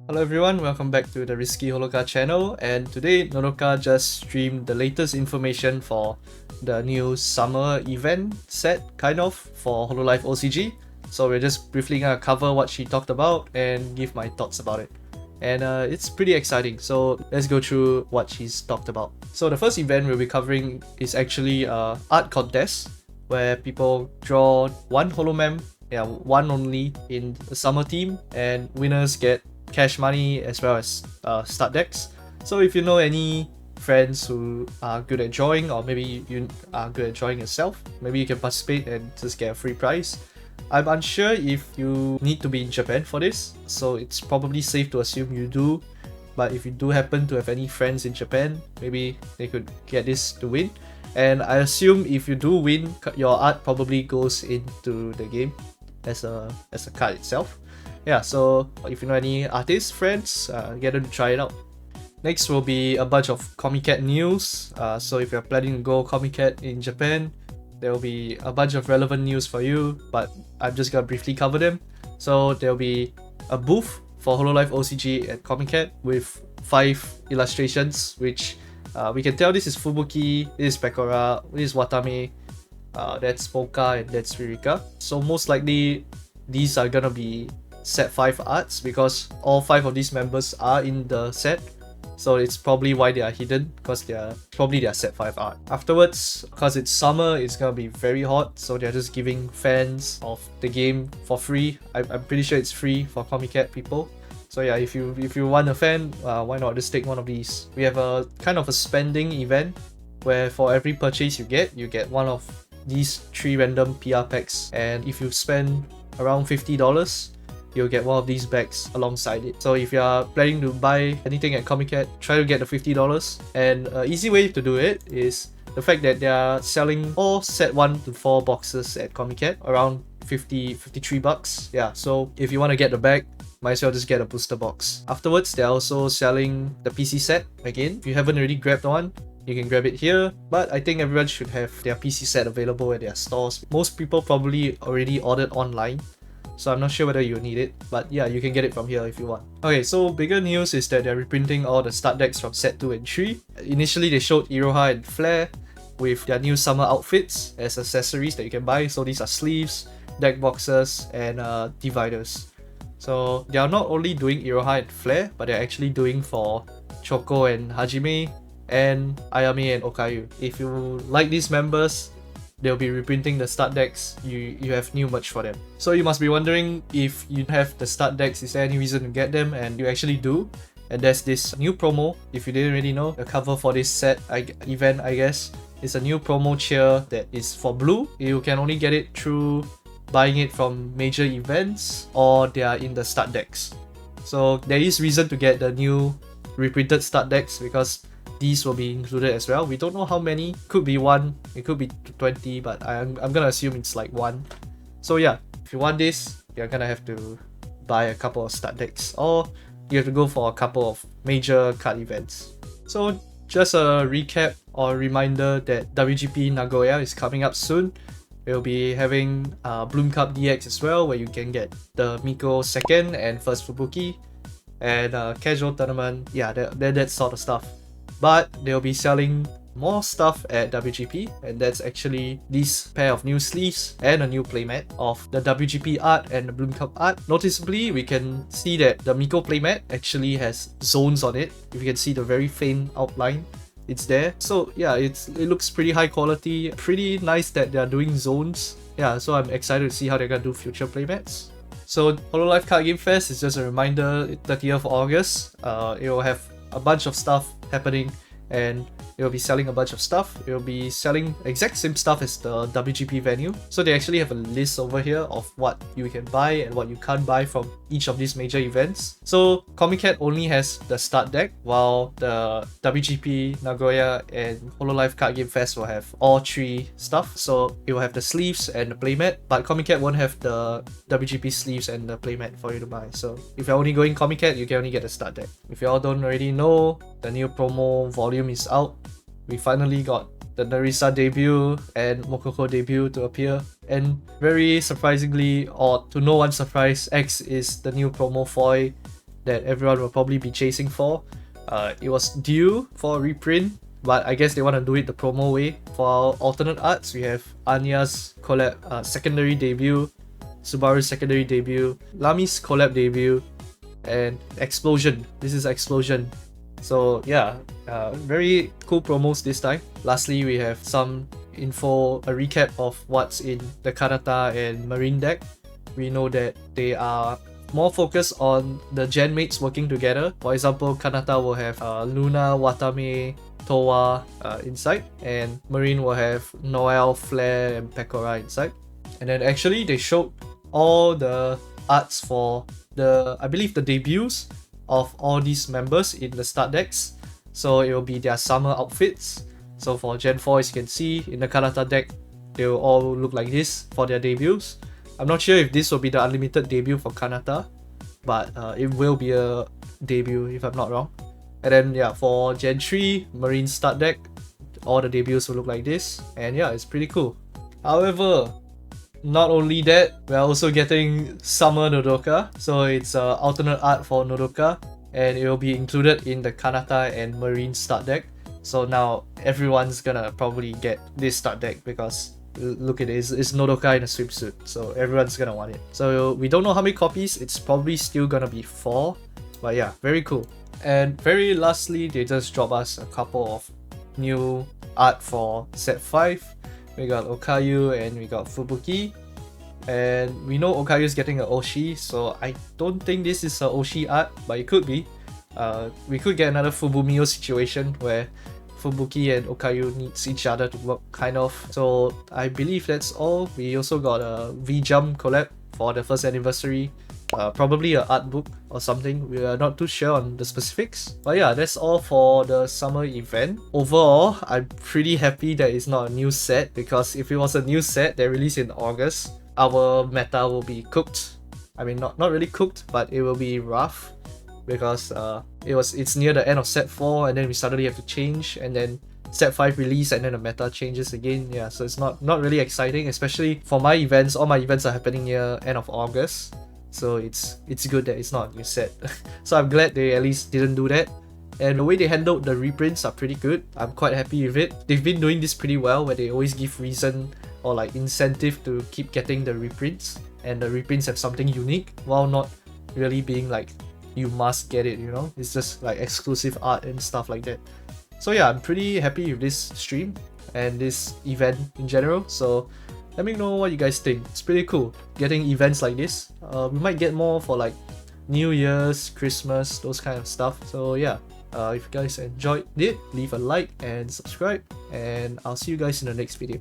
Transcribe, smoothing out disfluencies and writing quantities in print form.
Hello everyone, welcome back to the Risky Holoka channel, and today Nodoka just streamed the latest information for the new summer event set, kind of, for HololiveOCG. So we're just briefly gonna cover what she talked about and give my thoughts about it. And it's pretty exciting, so let's go through what she's talked about. So the first event we'll be covering is actually art contest, where people draw one holomem, one only in the summer theme, and winners get cash money as well as start decks. So if you know any friends who are good at drawing, or maybe you are good at drawing yourself, maybe you can participate and just get a free prize. I'm unsure if you need to be in Japan for this, so it's probably safe to assume you do. But if you do happen to have any friends in Japan, maybe they could get this to win. And I assume if you do win, your art probably goes into the game as a card itself. Yeah, so if you know any artists, friends, get them to try it out. Next will be a bunch of Comiket news. So if you're planning to go Comiket in Japan, there will be a bunch of relevant news for you, but I'm just gonna briefly cover them. So there will be a booth for HololiveOCG at Comiket with 5 illustrations, which we can tell this is Fubuki, this is Pekora, this is Watame, that's Polka, and that's Ririka. So most likely these are gonna be set 5 arts because all 5 of these members are in the set. So it's probably why they are hidden, because they're set 5 art. Afterwards, because it's summer, it's gonna be very hot, so they're just giving fans of the game for free. I'm pretty sure it's free for Comiket people. So yeah, if you want a fan, why not just take one of these. We have a kind of a spending event where for every purchase you get one of these 3 random PR packs, and if you spend around $50, you'll get one of these bags alongside it. So if you're planning to buy anything at Comiket, try to get the $50. And an easy way to do it is the fact that they are selling all set 1 to 4 boxes at Comiket around 53 bucks. Yeah, so if you want to get the bag, might as well just get a booster box. Afterwards, they're also selling the PC set again. If you haven't already grabbed one, you can grab it here, but I think everyone should have their PC set available at their stores. Most people probably already ordered online, so I'm not sure whether you need it, but yeah, you can get it from here if you want. Okay, so bigger news is that they're reprinting all the start decks from set 2 and 3. Initially, they showed Iroha and Flare with their new summer outfits as accessories that you can buy. So these are sleeves, deck boxes, and dividers. So they are not only doing Iroha and Flare, but they're actually doing for Choco and Hajime, and Ayame and Okayu. If you like these members, they'll be reprinting the start decks. You have new merch for them. So you must be wondering, if you have the start decks, is there any reason to get them? And you actually do. And there's this new promo. If you didn't already know, the cover for this set event, I guess, is a new promo cheer that is for blue. You can only get it through buying it from major events, or they are in the start decks. So there is reason to get the new reprinted start decks, because these will be included as well. We don't know how many. Could be 1, it could be 20, but I'm gonna assume it's like 1. So yeah, if you want this, you're gonna have to buy a couple of start decks, or you have to go for a couple of major card events. So just a recap or reminder that WGP Nagoya is coming up soon. We'll be having Bloom Cup DX as well, where you can get the Miko 2nd and 1st Fubuki, and casual tournament, yeah, that sort of stuff. But they'll be selling more stuff at WGP, and that's actually this pair of new sleeves and a new playmat of the WGP art and the Bloom Cup art. Noticeably, we can see that the Miko playmat actually has zones on it. If you can see the very faint outline, it's there. So yeah, it looks pretty high quality, pretty nice that they're doing zones. Yeah, so I'm excited to see how they're gonna do future playmats. So Hololive Card Game Fest is just a reminder, 30th of August. It will have a bunch of stuff happening, and it will be selling a bunch of stuff. It will be selling exact same stuff as the WGP venue. So they actually have a list over here of what you can buy and what you can't buy from each of these major events. So Comiket only has the start deck, while the WGP, Nagoya, and Hololive Card Game Fest will have all 3 stuff. So it will have the sleeves and the playmat, but Comiket won't have the WGP sleeves and the playmat for you to buy. So if you're only going Comiket, you can only get the start deck. If you all don't already know, the new promo volume is out. We finally got the Narisa debut and Mokoko debut to appear, and very surprisingly, or to no one's surprise, X is the new promo foil that everyone will probably be chasing for. It was due for a reprint, but I guess they want to do it the promo way. For our alternate arts, we have Anya's collab secondary debut, Subaru's secondary debut, Lami's collab debut, and Explosion. This is Explosion. So yeah, very cool promos this time. Lastly, we have some info, a recap of what's in the Kanata and Marine deck. We know that they are more focused on the gen mates working together. For example, Kanata will have Luna, Watame, Towa inside, and Marine will have Noel, Flare, and Pekora inside. And then actually they showed all the arts for I believe the debuts of all these members in the start decks. So it will be their summer outfits. So for Gen 4, as you can see in the Kanata deck, they will all look like this for their debuts. I'm not sure if this will be the unlimited debut for Kanata, but it will be a debut if I'm not wrong. And then yeah, for Gen 3 Marine start deck, all the debuts will look like this, and yeah, it's pretty cool. However, not only that, we're also getting Summer Nodoka, so it's alternate art for Nodoka, and it will be included in the Kanata and Marine start deck. So now everyone's gonna probably get this start deck because look at it, it's Nodoka in a swimsuit, so everyone's gonna want it. So we don't know how many copies, it's probably still gonna be 4, but yeah, very cool. And very lastly, they just dropped us a couple of new art for set 5. We got Okayu and we got Fubuki. And we know Okayu is getting an Oshi, so I don't think this is a Oshi art, but it could be. We could get another Fubumio situation where Fubuki and Okayu needs each other to work, kind of. So I believe that's all. We also got a V-Jump collab for the first anniversary. Probably an art book or something. We are not too sure on the specifics. But yeah, that's all for the summer event. Overall, I'm pretty happy that it's not a new set, because if it was a new set that released in August, our meta will be cooked. I mean, not really cooked, but it will be rough, because it's near the end of set 4 and then we suddenly have to change, and then set 5 release and then the meta changes again. Yeah, so it's not really exciting, especially for my events. All my events are happening near end of August, so it's good that it's not a new set. So I'm glad they at least didn't do that. And the way they handled the reprints are pretty good. I'm quite happy with it. They've been doing this pretty well, where they always give reason or like incentive to keep getting the reprints, and the reprints have something unique while not really being like you must get it, you know? It's just like exclusive art and stuff like that. So yeah, I'm pretty happy with this stream and this event in general. So let me know what you guys think. It's pretty cool getting events like this. We might get more for like New Year's, Christmas, those kind of stuff. So yeah, if you guys enjoyed it, leave a like and subscribe, and I'll see you guys in the next video.